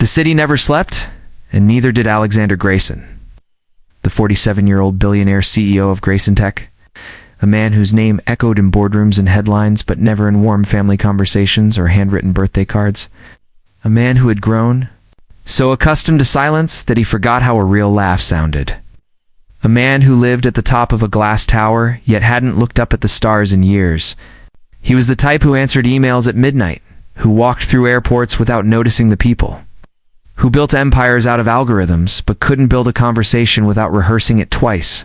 The city never slept, and neither did Alexander Grayson, the 47-year-old billionaire CEO of Grayson Tech, a man whose name echoed in boardrooms and headlines but never in warm family conversations or handwritten birthday cards. A man who had grown so accustomed to silence that he forgot how a real laugh sounded. A man who lived at the top of a glass tower yet hadn't looked up at the stars in years. He was the type who answered emails at midnight, who walked through airports without noticing the people, who built empires out of algorithms but couldn't build a conversation without rehearsing it twice.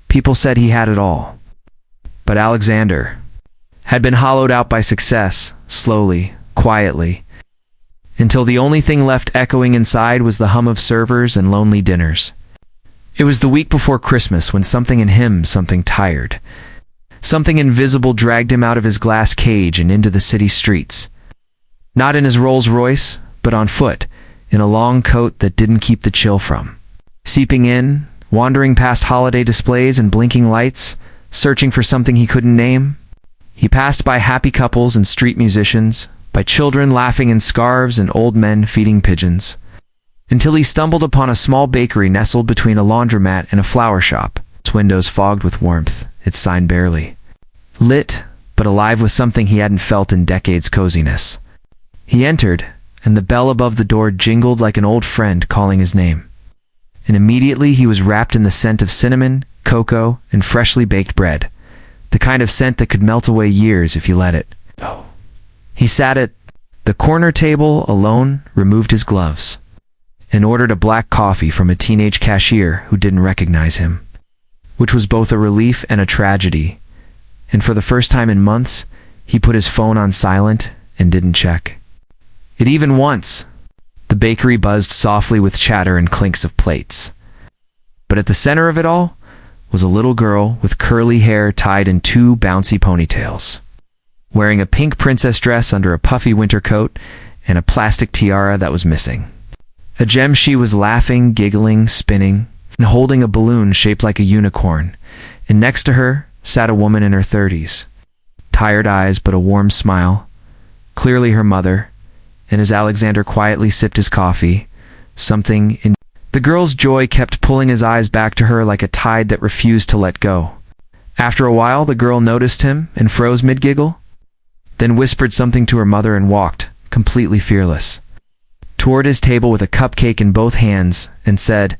People said he had it all. But Alexander had been hollowed out by success, slowly, quietly, until the only thing left echoing inside was the hum of servers and lonely dinners. It was the week before Christmas when something in him, something tired, something invisible dragged him out of his glass cage and into the city streets. Not in his Rolls Royce, but on foot, in a long coat that didn't keep the chill from seeping in, wandering past holiday displays and blinking lights, searching for something he couldn't name. He passed by happy couples and street musicians, by children laughing in scarves and old men feeding pigeons, until he stumbled upon a small bakery nestled between a laundromat and a flower shop, its windows fogged with warmth, its sign barely lit, but alive with something he hadn't felt in decades' coziness. He entered, and the bell above the door jingled like an old friend calling his name. And immediately he was wrapped in the scent of cinnamon, cocoa, and freshly baked bread, the kind of scent that could melt away years if you let it. He sat at the corner table alone, removed his gloves, and ordered a black coffee from a teenage cashier who didn't recognize him, which was both a relief and a tragedy. And for the first time in months, he put his phone on silent and didn't check it even once. The bakery buzzed softly with chatter and clinks of plates. But at the center of it all was a little girl with curly hair tied in two bouncy ponytails, wearing a pink princess dress under a puffy winter coat and a plastic tiara that was missing. A gem. She was laughing, giggling, spinning, and holding a balloon shaped like a unicorn, and next to her sat a woman in her 30s, tired eyes but a warm smile, clearly her mother. And as Alexander quietly sipped his coffee, something in the girl's joy kept pulling his eyes back to her like a tide that refused to let go. After a while, the girl noticed him and froze mid-giggle, then whispered something to her mother and walked, completely fearless, toward his table with a cupcake in both hands and said,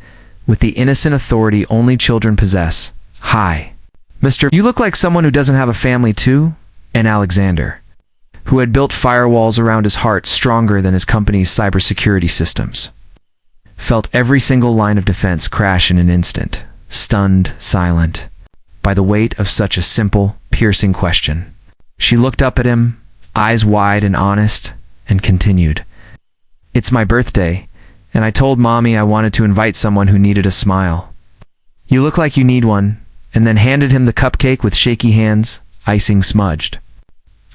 with the innocent authority only children possess, "Hi, Mr. You look like someone who doesn't have a family too." And Alexander, who had built firewalls around his heart stronger than his company's cybersecurity systems, felt every single line of defense crash in an instant, stunned, silent, by the weight of such a simple, piercing question. She looked up at him, eyes wide and honest, and continued, "It's my birthday, and I told Mommy I wanted to invite someone who needed a smile. You look like you need one," and then handed him the cupcake with shaky hands, icing smudged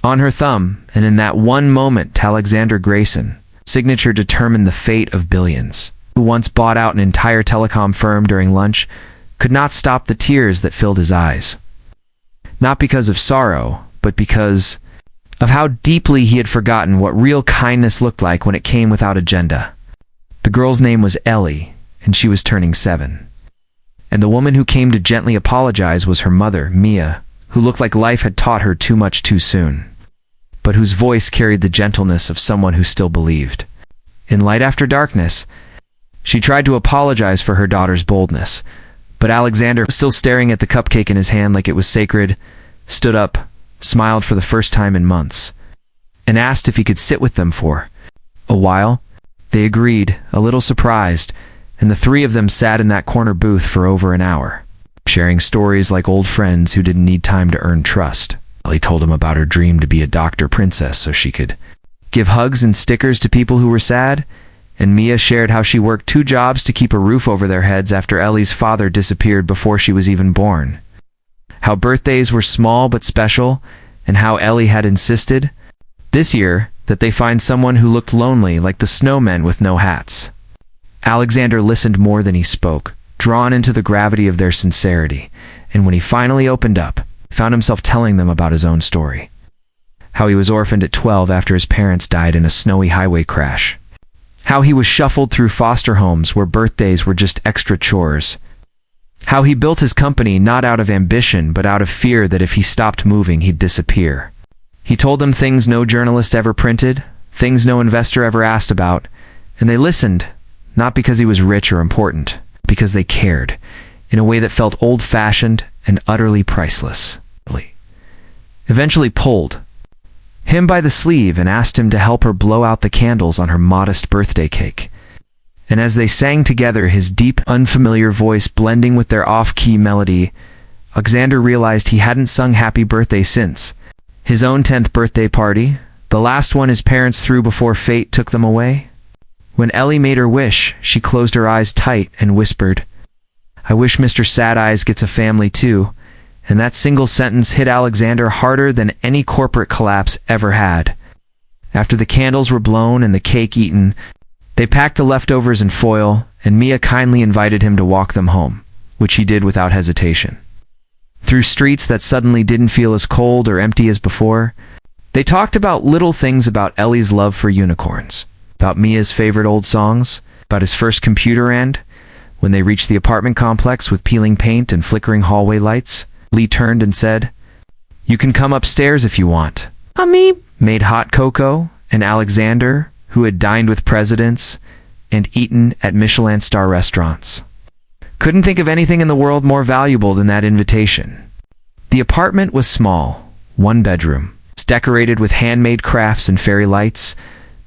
on her thumb. And in that one moment, Alexander Grayson, signature determined the fate of billions, who once bought out an entire telecom firm during lunch, could not stop the tears that filled his eyes. Not because of sorrow, but because of how deeply he had forgotten what real kindness looked like when it came without agenda. The girl's name was Ellie, and she was turning 7. And the woman who came to gently apologize was her mother, Mia, who looked like life had taught her too much too soon, but whose voice carried the gentleness of someone who still believed. In light after darkness, she tried to apologize for her daughter's boldness, but Alexander, still staring at the cupcake in his hand like it was sacred, stood up, smiled for the first time in months, and asked if he could sit with them for a while. They agreed, a little surprised, and the three of them sat in that corner booth for over an hour, sharing stories like old friends who didn't need time to earn trust. Ellie told him about her dream to be a doctor princess so she could give hugs and stickers to people who were sad, and Mia shared how she worked 2 jobs to keep a roof over their heads after Ellie's father disappeared before she was even born. How birthdays were small but special, and how Ellie had insisted, this year, that they find someone who looked lonely like the snowmen with no hats. Alexander listened more than he spoke, drawn into the gravity of their sincerity, and when he finally opened up, found himself telling them about his own story. How he was orphaned at 12 after his parents died in a snowy highway crash. How he was shuffled through foster homes where birthdays were just extra chores. How he built his company not out of ambition but out of fear that if he stopped moving he'd disappear. He told them things no journalist ever printed, things no investor ever asked about, and they listened, not because he was rich or important, because they cared, in a way that felt old-fashioned and utterly priceless. Eventually pulled him by the sleeve and asked him to help her blow out the candles on her modest birthday cake. And as they sang together, his deep, unfamiliar voice blending with their off-key melody, Alexander realized he hadn't sung Happy Birthday since his own 10th birthday party, the last one his parents threw before fate took them away. When Ellie made her wish, she closed her eyes tight and whispered, "I wish Mr. Sad Eyes gets a family too," and that single sentence hit Alexander harder than any corporate collapse ever had. After the candles were blown and the cake eaten, they packed the leftovers in foil, and Mia kindly invited him to walk them home, which he did without hesitation. Through streets that suddenly didn't feel as cold or empty as before, they talked about little things, about Ellie's love for unicorns, about Mia's favorite old songs, about his first computer, and when they reached the apartment complex with peeling paint and flickering hallway lights, Lee turned and said, "You can come upstairs if you want." Mommy made hot cocoa, and Alexander, who had dined with presidents and eaten at Michelin star restaurants, couldn't think of anything in the world more valuable than that invitation. The apartment was small, one bedroom, decorated with handmade crafts and fairy lights,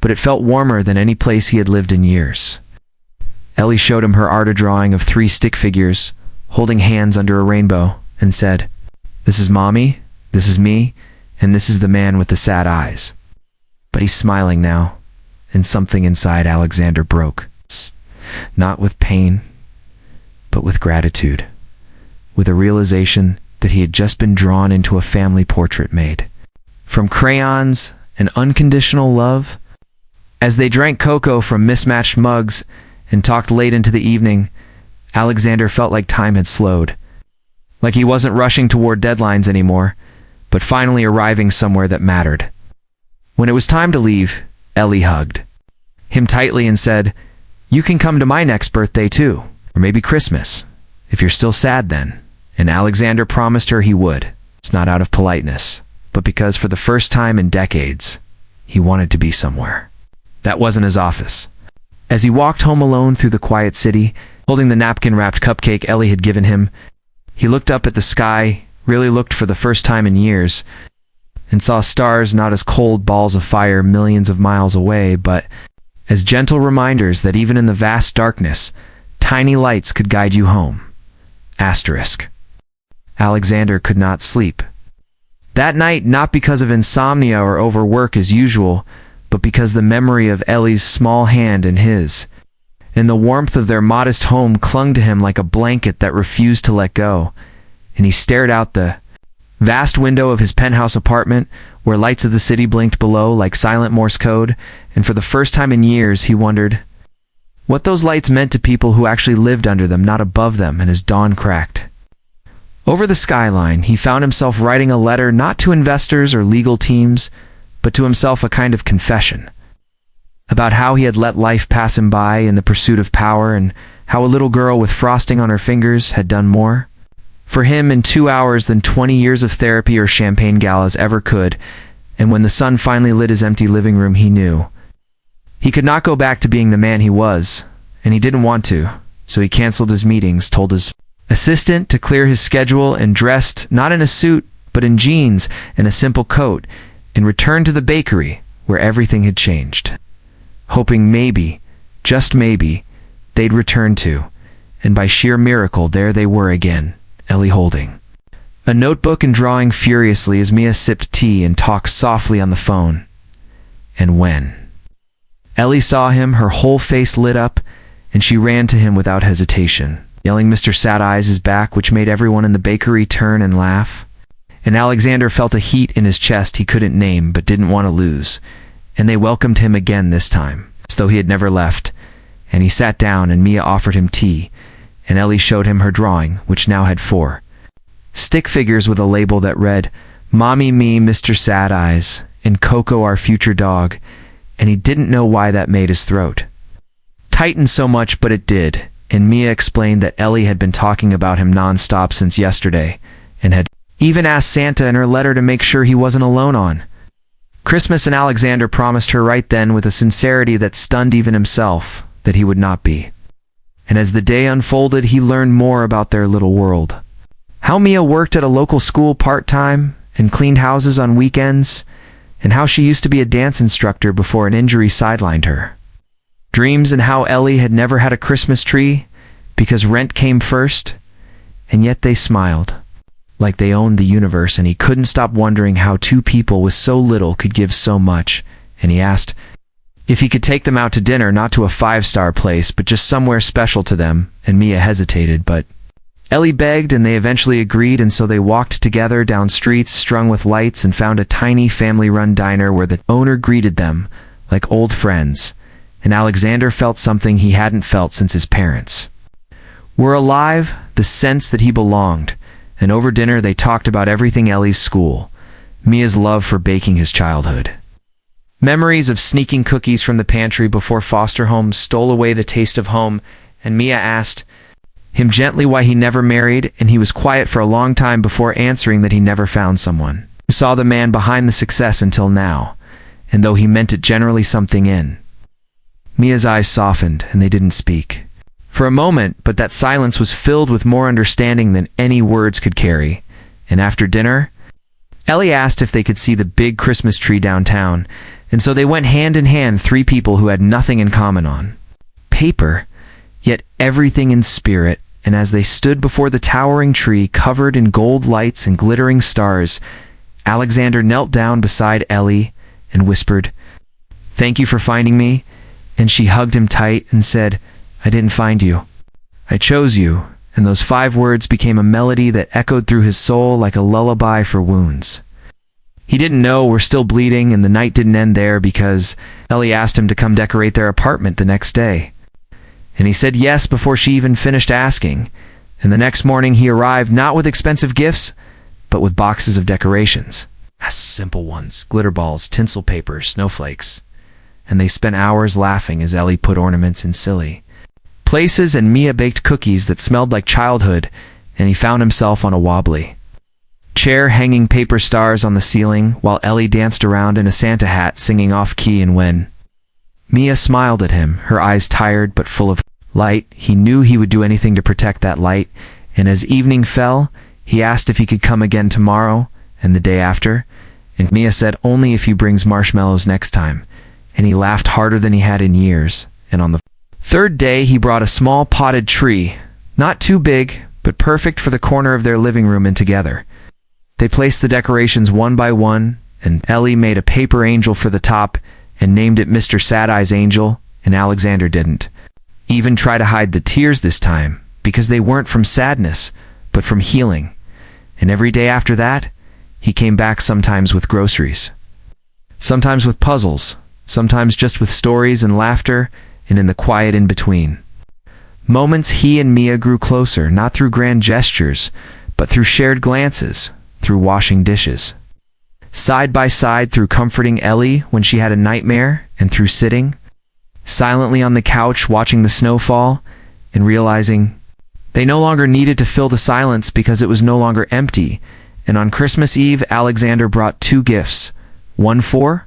but it felt warmer than any place he had lived in years. Ellie showed him her art drawing of 3 stick figures, holding hands under a rainbow, and said, "This is Mommy, this is me, and this is the man with the sad eyes." But he's smiling now, and something inside Alexander broke. Not with pain, but with gratitude, with a realization that he had just been drawn into a family portrait made from crayons and unconditional love. As they drank cocoa from mismatched mugs and talked late into the evening, Alexander felt like time had slowed, like he wasn't rushing toward deadlines anymore, but finally arriving somewhere that mattered. When it was time to leave, Ellie hugged him tightly and said, "You can come to my next birthday too, or maybe Christmas, if you're still sad then." And Alexander promised her he would. It's not out of politeness, but because for the first time in decades, he wanted to be somewhere. That wasn't his office. As he walked home alone through the quiet city, holding the napkin-wrapped cupcake Ellie had given him, he looked up at the sky, really looked for the first time in years, and saw stars not as cold balls of fire millions of miles away, but as gentle reminders that even in the vast darkness, tiny lights could guide you home. Asterisk. Alexander could not sleep that night, not because of insomnia or overwork as usual, but because the memory of Ellie's small hand in his, and the warmth of their modest home clung to him like a blanket that refused to let go. And he stared out the vast window of his penthouse apartment, where lights of the city blinked below like silent Morse code, and for the first time in years he wondered what those lights meant to people who actually lived under them, not above them. And as dawn cracked over the skyline, he found himself writing a letter not to investors or legal teams, but to himself, a kind of confession about how he had let life pass him by in the pursuit of power, and how a little girl with frosting on her fingers had done more for him in 2 hours than 20 years of therapy or champagne galas ever could. And when the sun finally lit his empty living room, he knew he could not go back to being the man he was, and he didn't want to, so he canceled his meetings, told his assistant to clear his schedule, and dressed not in a suit but in jeans and a simple coat, and returned to the bakery where everything had changed, hoping maybe, just maybe, they'd return to. And by sheer miracle, there they were again, Ellie holding a notebook and drawing furiously as Mia sipped tea and talked softly on the phone. And when Ellie saw him, her whole face lit up, and she ran to him without hesitation, yelling, "Mr. Sad Eyes is back," which made everyone in the bakery turn and laugh. And Alexander felt a heat in his chest he couldn't name but didn't want to lose, and they welcomed him again this time, as though he had never left. And he sat down, and Mia offered him tea, and Ellie showed him her drawing, which now had 4 stick figures with a label that read, "Mommy, me, Mr. Sad Eyes, and Coco, our future dog," and he didn't know why that made his throat tighten so much, but it did, and Mia explained that Ellie had been talking about him non-stop since yesterday, and had even asked Santa in her letter to make sure he wasn't alone on Christmas, and Alexander promised her right then with a sincerity that stunned even himself that he would not be. And as the day unfolded, he learned more about their little world. How Mia worked at a local school part-time and cleaned houses on weekends, and how she used to be a dance instructor before an injury sidelined her. Dreams, and how Ellie had never had a Christmas tree because rent came first, and yet they smiled like they owned the universe, and he couldn't stop wondering how two people with so little could give so much, and he asked if he could take them out to dinner, not to a 5-star place, but just somewhere special to them, and Mia hesitated, but Ellie begged, and they eventually agreed, and so they walked together down streets strung with lights and found a tiny family-run diner where the owner greeted them like old friends, and Alexander felt something he hadn't felt since his parents were alive, the sense that he belonged. And over dinner they talked about everything: Ellie's school, Mia's love for baking, his childhood, memories of sneaking cookies from the pantry before foster homes stole away the taste of home, and Mia asked him gently why he never married, and he was quiet for a long time before answering that he never found someone who saw the man behind the success until now, and though he meant it generally something in Mia's eyes softened, and they didn't speak for a moment, but that silence was filled with more understanding than any words could carry. And after dinner, Ellie asked if they could see the big Christmas tree downtown, and so they went hand in hand, three people who had nothing in common on paper, yet everything in spirit. And as they stood before the towering tree covered in gold lights and glittering stars, Alexander knelt down beside Ellie and whispered, "Thank you for finding me," and she hugged him tight and said, "I didn't find you. I chose you," and those 5 words became a melody that echoed through his soul like a lullaby for wounds he didn't know were still bleeding. And the night didn't end there, because Ellie asked him to come decorate their apartment the next day. And he said yes before she even finished asking, and the next morning he arrived not with expensive gifts, but with boxes of decorations. Simple ones: glitter balls, tinsel paper, snowflakes. And they spent hours laughing as Ellie put ornaments in silly places, and Mia baked cookies that smelled like childhood, and he found himself on a wobbly chair hanging paper stars on the ceiling, while Ellie danced around in a Santa hat singing off-key. And when Mia smiled at him, her eyes tired but full of light, he knew he would do anything to protect that light. And as evening fell, he asked if he could come again tomorrow and the day after, and Mia said only if he brings marshmallows next time, and he laughed harder than he had in years. And on the 3rd day he brought a small potted tree, not too big, but perfect for the corner of their living room, and together they placed the decorations one by one, and Ellie made a paper angel for the top and named it Mr. Sad-Eye's Angel, and Alexander didn't even try to hide the tears this time, because they weren't from sadness, but from healing. And every day after that, he came back, sometimes with groceries, sometimes with puzzles, sometimes just with stories and laughter, and in the quiet in between moments he and Mia grew closer, not through grand gestures, but through shared glances, through washing dishes side by side, through comforting Ellie when she had a nightmare, and through sitting silently on the couch watching the snow fall and realizing they no longer needed to fill the silence because it was no longer empty. And on Christmas Eve, Alexander brought 2 gifts, one for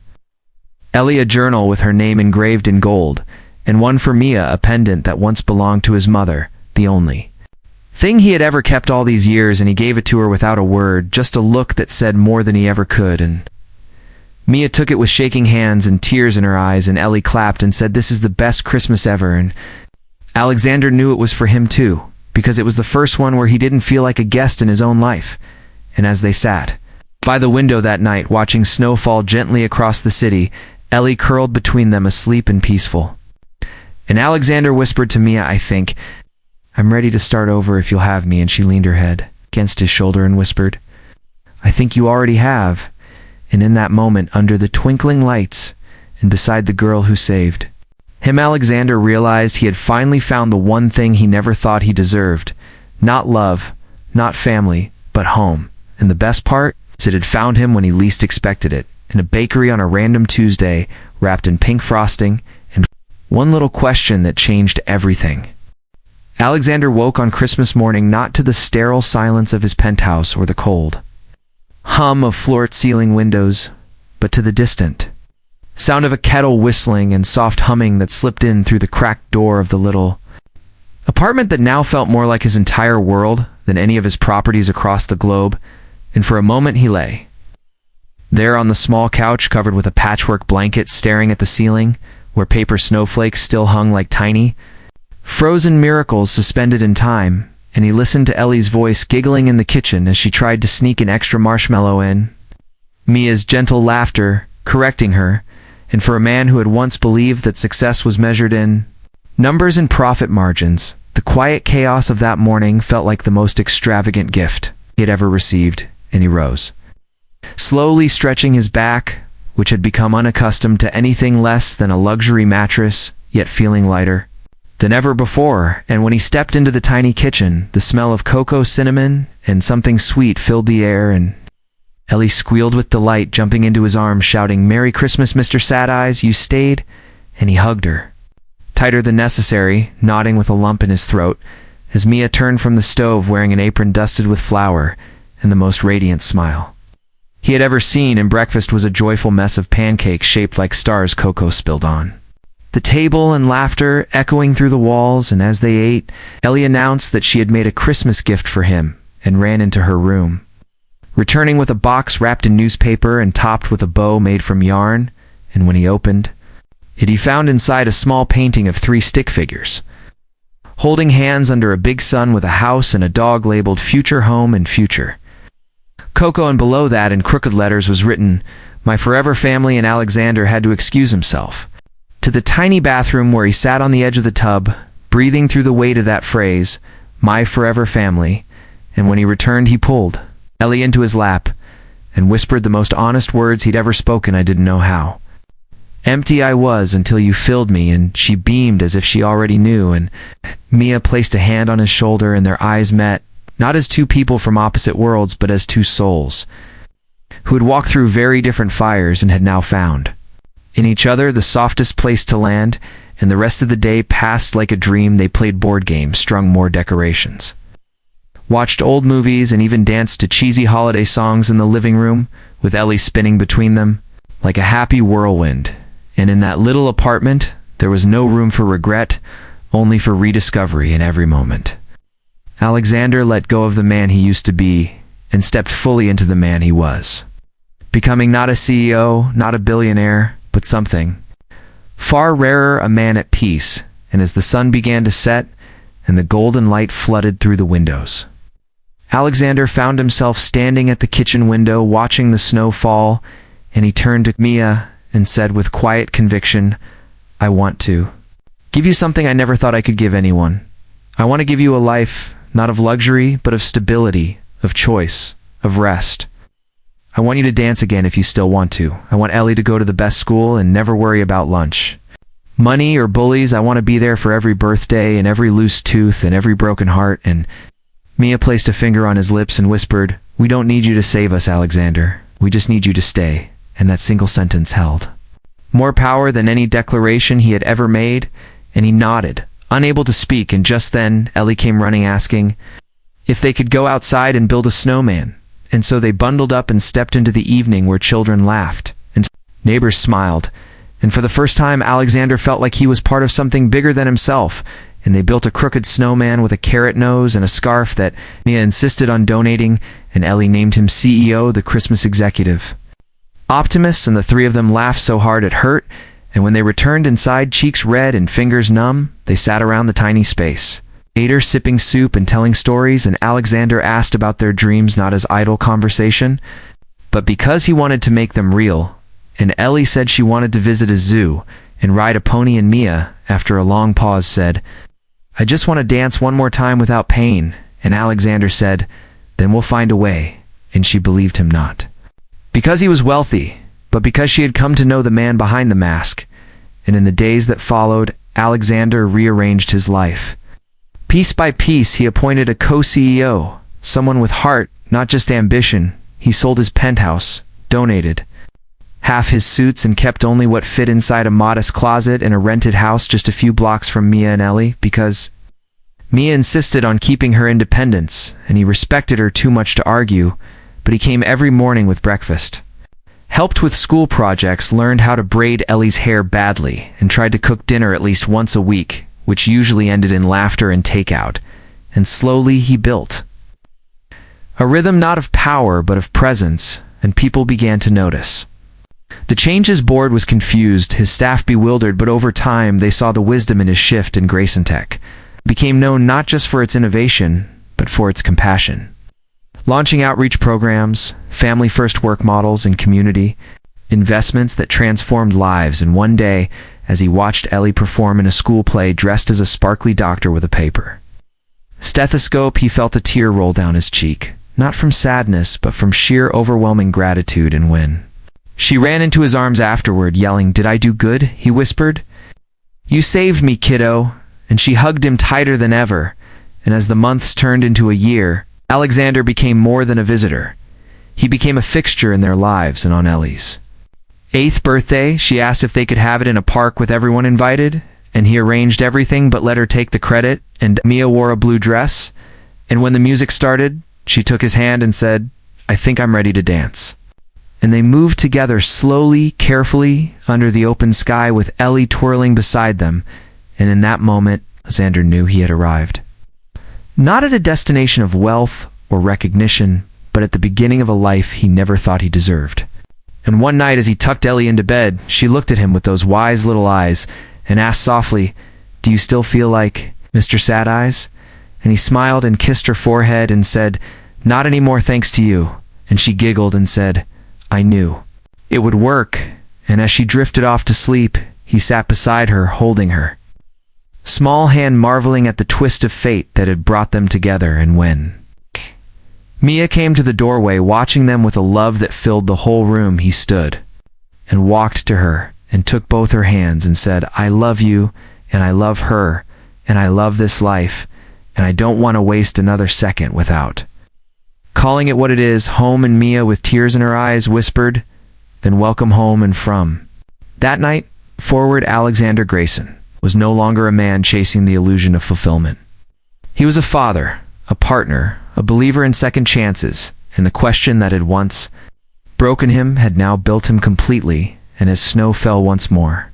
Ellie, a journal with her name engraved in gold, and one for Mia, a pendant that once belonged to his mother, the only thing he had ever kept all these years. And he gave it to her without a word, just a look that said more than he ever could. And Mia took it with shaking hands and tears in her eyes, and Ellie clapped and said, "This is the best Christmas ever." And Alexander knew it was for him too, because it was the first one where he didn't feel like a guest in his own life. And as they sat by the window that night, watching snow fall gently across the city, Ellie curled between them, asleep and peaceful. And Alexander whispered to Mia, "I think I'm ready to start over if you'll have me." And she leaned her head against his shoulder and whispered, "I think you already have." And in that moment, under the twinkling lights and beside the girl who saved him, Alexander realized he had finally found the one thing he never thought he deserved. Not love, not family, but home. And the best part is it had found him when he least expected it, in a bakery on a random Tuesday, wrapped in pink frosting and One little question that changed everything. Alexander woke on Christmas morning not to the sterile silence of his penthouse or the cold hum of floor-ceiling windows, but to the distant sound of a kettle whistling and soft humming that slipped in through the cracked door of the little apartment that now felt more like his entire world than any of his properties across the globe, and for a moment he lay there on the small couch covered with a patchwork blanket, staring at the ceiling, where paper snowflakes still hung like tiny, frozen miracles suspended in time, and he listened to Ellie's voice giggling in the kitchen as she tried to sneak an extra marshmallow in, Mia's gentle laughter correcting her, and for a man who had once believed that success was measured in numbers and profit margins, the quiet chaos of that morning felt like the most extravagant gift he had ever received, and he rose, slowly stretching his back, which had become unaccustomed to anything less than a luxury mattress, yet feeling lighter than ever before. And when he stepped into the tiny kitchen, the smell of cocoa, cinnamon, and something sweet filled the air, and Ellie squealed with delight, jumping into his arms, shouting, "Merry Christmas, Mr. Sad Eyes, you stayed?" And he hugged her, tighter than necessary, nodding with a lump in his throat, as Mia turned from the stove wearing an apron dusted with flour and the most radiant smile he had ever seen, and breakfast was a joyful mess of pancakes shaped like stars cocoa spilled on the table, and laughter echoing through the walls. And as they ate, Ellie announced that she had made a Christmas gift for him and ran into her room, returning with a box wrapped in newspaper and topped with a bow made from yarn. And when he opened it, he found inside a small painting of 3 stick figures, holding hands under a big sun with a house and a dog labeled Future Home and Future Coco, and below that in crooked letters was written, "My forever family." And Alexander had to excuse himself to the tiny bathroom where he sat on the edge of the tub, breathing through the weight of that phrase, "My forever family." And when he returned, he pulled Ellie into his lap and whispered the most honest words he'd ever spoken. "I didn't know how empty I was until you filled me." And she beamed as if she already knew, and Mia placed a hand on his shoulder, and their eyes met, not as 2 people from opposite worlds, but as 2 souls who had walked through very different fires and had now found in each other the softest place to land. And the rest of the day passed like a dream. They played board games, strung more decorations, watched old movies, and even danced to cheesy holiday songs in the living room, with Ellie spinning between them like a happy whirlwind. And in that little apartment, there was no room for regret, only for rediscovery in every moment. Alexander let go of the man he used to be and stepped fully into the man he was, becoming not a CEO, not a billionaire, but something far rarer, a man at peace. And as the sun began to set and the golden light flooded through the windows, Alexander found himself standing at the kitchen window watching the snow fall, and he turned to Mia and said with quiet conviction, "I want to give you something I never thought I could give anyone. I want to give you a life, not of luxury, but of stability, of choice, of rest. I want you to dance again if you still want to. I want Ellie to go to the best school and never worry about lunch, money, or bullies. I want to be there for every birthday and every loose tooth and every broken heart." And Mia placed a finger on his lips and whispered, "We don't need you to save us, Alexander. We just need you to stay." And that single sentence held more power than any declaration he had ever made, and he nodded, unable to speak. And just then Ellie came running, asking if they could go outside and build a snowman. And so they bundled up and stepped into the evening, where children laughed and neighbors smiled. And for the first time, Alexander felt like he was part of something bigger than himself. And they built a crooked snowman with a carrot nose and a scarf that Mia insisted on donating, and Ellie named him CEO, the Christmas executive optimist. And the 3 of them laughed so hard it hurt, and when they returned inside, cheeks red and fingers numb, they sat around the tiny space, ate, sipping soup and telling stories. And Alexander asked about their dreams not as idle conversation, but because he wanted to make them real. And Ellie said she wanted to visit a zoo and ride a pony, and Mia, after a long pause, said, "I just want to dance one more time without pain." And Alexander said, "Then we'll find a way." And she believed him not because he was wealthy, but because she had come to know the man behind the mask. And in the days that followed, Alexander rearranged his life. Piece by piece, he appointed a co-CEO, someone with heart, not just ambition. He sold his penthouse, donated half his suits and kept only what fit inside a modest closet in a rented house just a few blocks from Mia and Ellie, because Mia insisted on keeping her independence, and he respected her too much to argue, but he came every morning with breakfast, helped with school projects, learned how to braid Ellie's hair badly, and tried to cook dinner at least once a week, which usually ended in laughter and takeout. And slowly he built a rhythm not of power but of presence, and people began to notice. The Change's board was confused, his staff bewildered, but over time they saw the wisdom in his shift, and Grayson Tech became known not just for its innovation, but for its compassion. Launching outreach programs, family-first work models, and community investments that transformed lives. And one day, as he watched Ellie perform in a school play dressed as a sparkly doctor with a paper stethoscope, he felt a tear roll down his cheek, not from sadness, but from sheer overwhelming gratitude. And when she ran into his arms afterward, yelling, "Did I do good?" he whispered, "You saved me, kiddo." And she hugged him tighter than ever. And as the months turned into a year, Alexander became more than a visitor. He became a fixture in their lives. And on Ellie's 8th birthday, she asked if they could have it in a park with everyone invited, and he arranged everything but let her take the credit. And Mia wore a blue dress, and when the music started, she took his hand and said, "I think I'm ready to dance." And they moved together slowly, carefully, under the open sky, with Ellie twirling beside them. And in that moment, Alexander knew he had arrived. Not at a destination of wealth or recognition, but at the beginning of a life he never thought he deserved. And one night, as he tucked Ellie into bed, she looked at him with those wise little eyes and asked softly, "Do you still feel like Mr. Sad Eyes?" And he smiled and kissed her forehead and said, "Not anymore, thanks to you." And she giggled and said, "I knew it would work." And as she drifted off to sleep, he sat beside her, holding her small hand, marveling at the twist of fate that had brought them together. And when Mia came to the doorway, watching them with a love that filled the whole room, he stood and walked to her and took both her hands and said, "I love you, and I love her, and I love this life, and I don't want to waste another second without calling it what it is, home." And Mia, with tears in her eyes, whispered, "Then welcome home." And from that night forward, Alexander Grayson was no longer a man chasing the illusion of fulfillment. He was a father, a partner, a believer in second chances, and the question that had once broken him had now built him completely. And as snow fell once more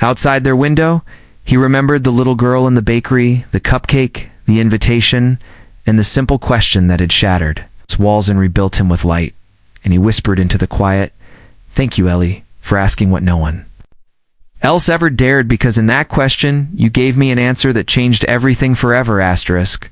outside their window, he remembered the little girl in the bakery, the cupcake, the invitation, and the simple question that had shattered its walls and rebuilt him with light. And he whispered into the quiet, "Thank you, Ellie, for asking what no one else ever dared, because in that question you gave me an answer that changed everything forever." Asterisk.